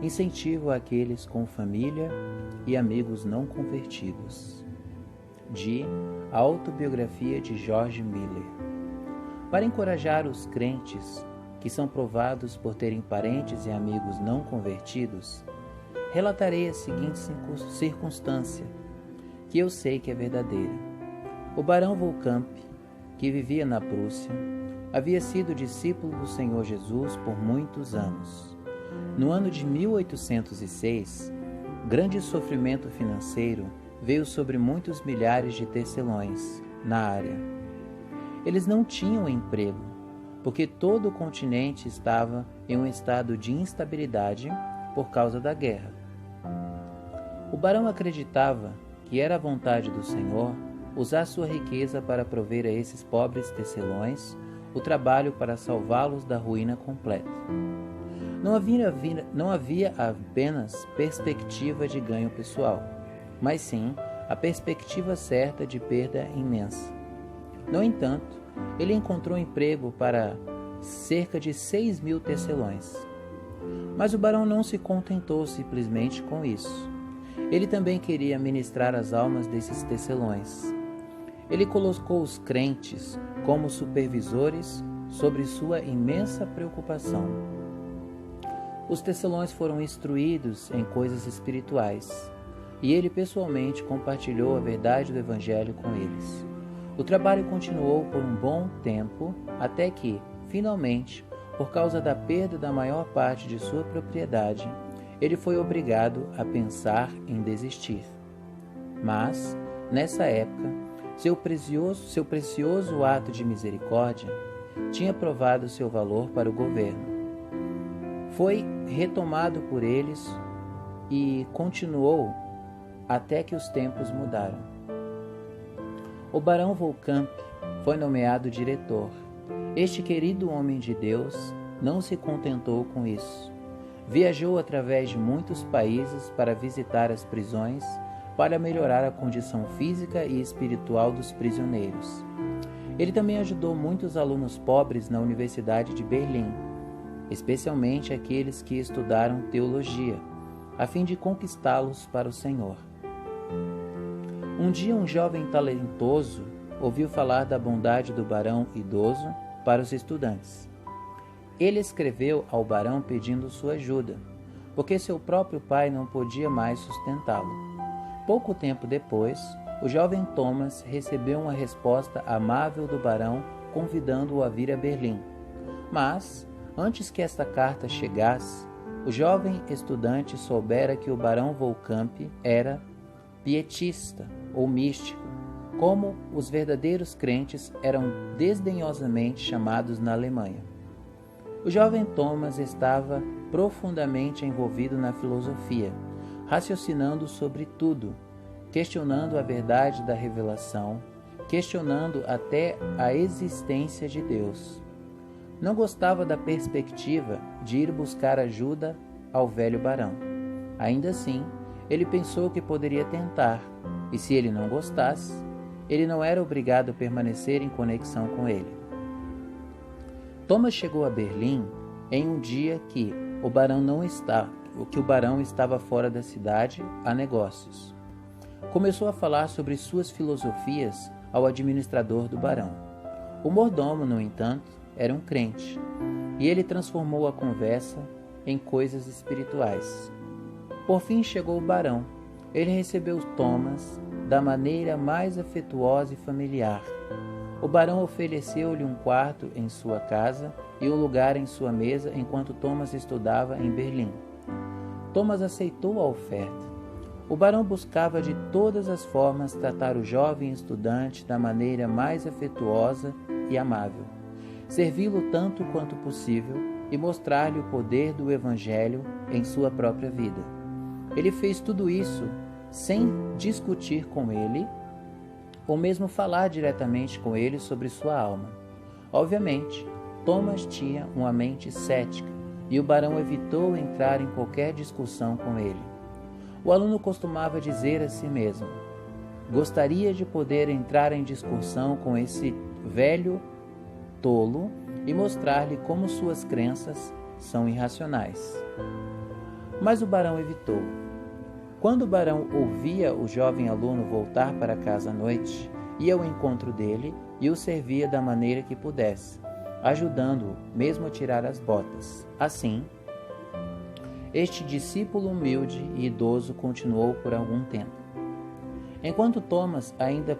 Incentivo àqueles com família e amigos não convertidos. De A Autobiografia de George Miller. Para encorajar os crentes que são provados por terem parentes e amigos não convertidos, relatarei a seguinte circunstância, que eu sei que é verdadeira. O barão Volkamp, que vivia na Prússia, havia sido discípulo do Senhor Jesus por muitos anos. No ano de 1806, grande sofrimento financeiro veio sobre muitos milhares de tecelões na área. Eles não tinham emprego, porque todo o continente estava em um estado de instabilidade por causa da guerra. O barão acreditava que era a vontade do Senhor usar sua riqueza para prover a esses pobres tecelões o trabalho para salvá-los da ruína completa. Não havia apenas perspectiva de ganho pessoal, mas sim a perspectiva certa de perda imensa. No entanto, ele encontrou emprego para cerca de 6.000 tecelões. Mas o barão não se contentou simplesmente com isso. Ele também queria ministrar as almas desses tecelões. Ele colocou os crentes como supervisores sobre sua imensa preocupação. Os tecelões foram instruídos em coisas espirituais, e ele pessoalmente compartilhou a verdade do Evangelho com eles. O trabalho continuou por um bom tempo, até que, finalmente, por causa da perda da maior parte de sua propriedade, ele foi obrigado a pensar em desistir. Mas, nessa época, seu precioso ato de misericórdia tinha provado seu valor para o governo. Foi retomado por eles e continuou até que os tempos mudaram. O barão Volkamp foi nomeado diretor. Este querido homem de Deus não se contentou com isso. Viajou através de muitos países para visitar as prisões, para melhorar a condição física e espiritual dos prisioneiros. Ele também ajudou muitos alunos pobres na Universidade de Berlim, especialmente aqueles que estudaram teologia, a fim de conquistá-los para o Senhor. Um dia, um jovem talentoso ouviu falar da bondade do barão idoso para os estudantes. Ele escreveu ao barão pedindo sua ajuda, porque seu próprio pai não podia mais sustentá-lo. Pouco tempo depois, o jovem Thomas recebeu uma resposta amável do barão convidando-o a vir a Berlim. Mas, antes que esta carta chegasse, o jovem estudante soubera que o barão Volkamp era pietista ou místico, como os verdadeiros crentes eram desdenhosamente chamados na Alemanha. O jovem Thomas estava profundamente envolvido na filosofia, raciocinando sobre tudo, questionando a verdade da revelação, questionando até a existência de Deus. Não gostava da perspectiva de ir buscar ajuda ao velho barão. Ainda assim, ele pensou que poderia tentar, e se ele não gostasse, ele não era obrigado a permanecer em conexão com ele. Thomas chegou a Berlim em um dia que o barão estava fora da cidade a negócios. Começou a falar sobre suas filosofias ao administrador do barão. O mordomo, no entanto, era um crente, e ele transformou a conversa em coisas espirituais. Por fim chegou o barão. Ele recebeu Thomas da maneira mais afetuosa e familiar. O barão ofereceu-lhe um quarto em sua casa e um lugar em sua mesa enquanto Thomas estudava em Berlim. Thomas aceitou a oferta. O barão buscava de todas as formas tratar o jovem estudante da maneira mais afetuosa e amável, servi-lo tanto quanto possível e mostrar-lhe o poder do Evangelho em sua própria vida. Ele fez tudo isso sem discutir com ele ou mesmo falar diretamente com ele sobre sua alma. Obviamente, Thomas tinha uma mente cética e o barão evitou entrar em qualquer discussão com ele. O aluno costumava dizer a si mesmo: gostaria de poder entrar em discussão com esse velho tolo e mostrar-lhe como suas crenças são irracionais. mas o barão evitou. Quando o barão ouvia o jovem aluno voltar para casa à noite, ia ao encontro dele e o servia da maneira que pudesse, ajudando-o mesmo a tirar as botas. Assim, este discípulo humilde e idoso continuou por algum tempo. Enquanto Thomas ainda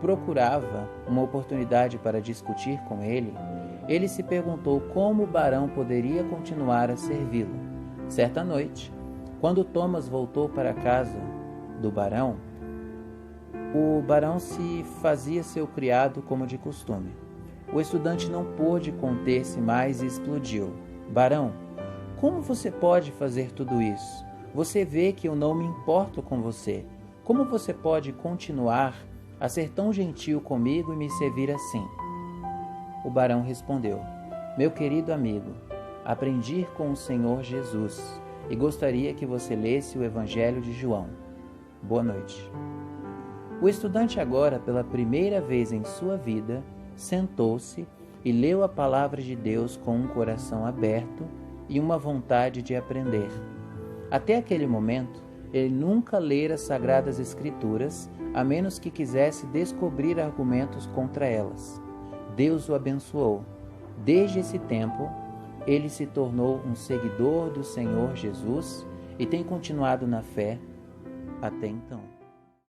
procurava uma oportunidade para discutir com ele, ele se perguntou como o barão poderia continuar a servi-lo. Certa noite, quando Thomas voltou para a casa do barão, o barão se fazia seu criado como de costume. O estudante não pôde conter-se mais e explodiu. Barão, como você pode fazer tudo isso? Você vê que eu não me importo com você. Como você pode continuar a ser tão gentil comigo e me servir assim? O barão respondeu: meu querido amigo, aprendi com o Senhor Jesus e gostaria que você lesse o Evangelho de João. Boa noite. O estudante agora, pela primeira vez em sua vida, sentou-se e leu a palavra de Deus com um coração aberto e uma vontade de aprender. Até aquele momento, ele nunca lera as Sagradas Escrituras, a menos que quisesse descobrir argumentos contra elas. Deus o abençoou. Desde esse tempo, ele se tornou um seguidor do Senhor Jesus e tem continuado na fé até então.